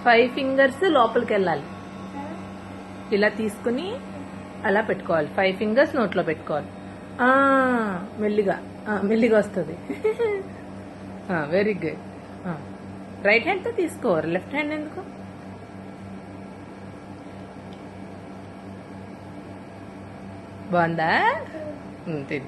Five fingers లోపలికి వెళ్ళాలి. ఇలా తీసుకుని అలా పెట్టుకోవాలి. 5 ఫింగర్స్ నోట్లో పెట్టుకోవాలి. మెల్లిగా మెల్లిగా వస్తుంది. Very good. రైట్ హ్యాండ్తో తీసుకోవాలి, లెఫ్ట్ హ్యాండ్ ఎందుకు? బాగుందా? తిని.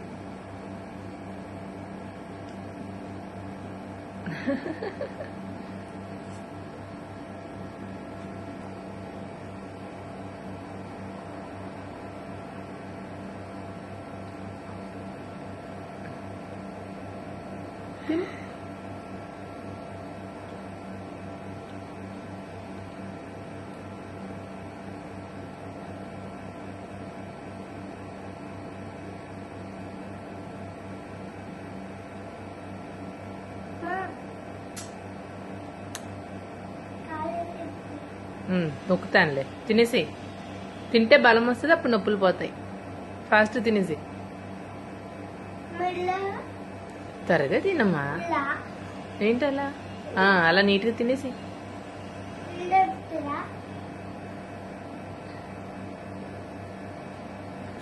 నొక్కుతానులే. తినేసి. తింటే బలం వస్తుంది, అప్పుడు నొప్పులు పోతాయి. ఫాస్ట్ తినేసి. త్వరగా తినమ్మా. ఏంటలా? అలా నీట్గా తినేసి.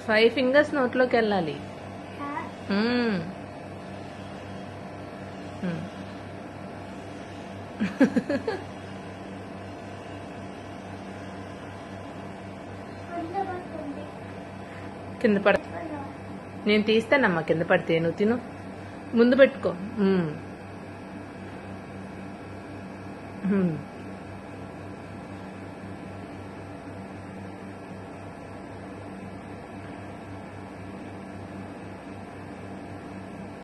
5 ఫింగర్స్ నోట్లోకి వెళ్ళాలి. కింద పడ నేను తీస్తానమ్మా. కింద పడితే నువ్వు తిను. ముందు పెట్టుకో.